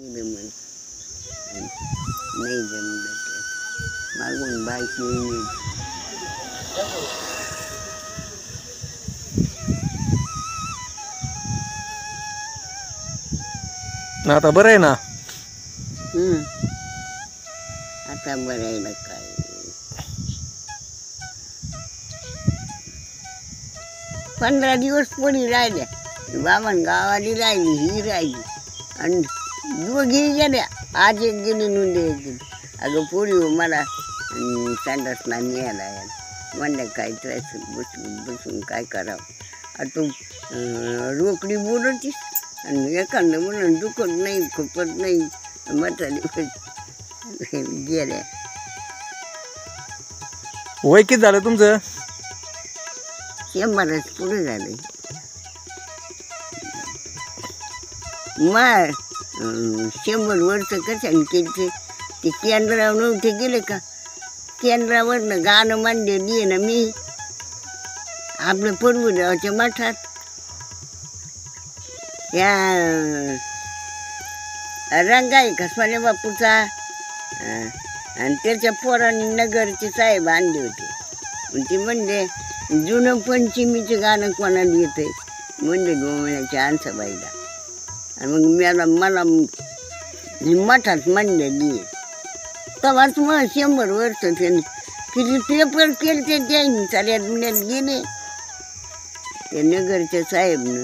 जमलं नाही जमलं ते मागून बायकी आता बरं आहे ना. आता बरं आहे ना काय 15 दिवस कोणी राहिल्या बाबान गावाली राहिली ही राहिली आणि दोघी गेल्या आज एक गेली नोंदे एक गेली अगं पोरी मला संडासला न्यायला यायला म्हणलं काय त्रास बसून बसून काय करावं आता रोकडी बोलतीस आणि एखादं म्हणून दुखत नाही खुपत नाही म्हातारी गेल्या. वय किती झालं तुमचं? 100च पुढे झालं. मग 100 वर्ष कशाने केली ते केंद्रावर नव्हते गेले का केंद्रावरनं गाणं मांडलेली ना मी आपलं परभुरावच्या मठात या रंग आहे का सोन्या बापूचा आणि त्याच्या पोरांनी नगरचे साहेब आणले होते. ते म्हणले जुनं पंचमीचं गाणं कोणाला येतं आहे म्हणले गोमण्याच्या आणसाबाईला आणि मग मला मठात म्हणलेली तेव्हाच मग 100 वर्ष त्यांनी किती पेपर केले ते त्यांनी साऱ्या दुनियात गेले. त्या नगरच्या साहेबनं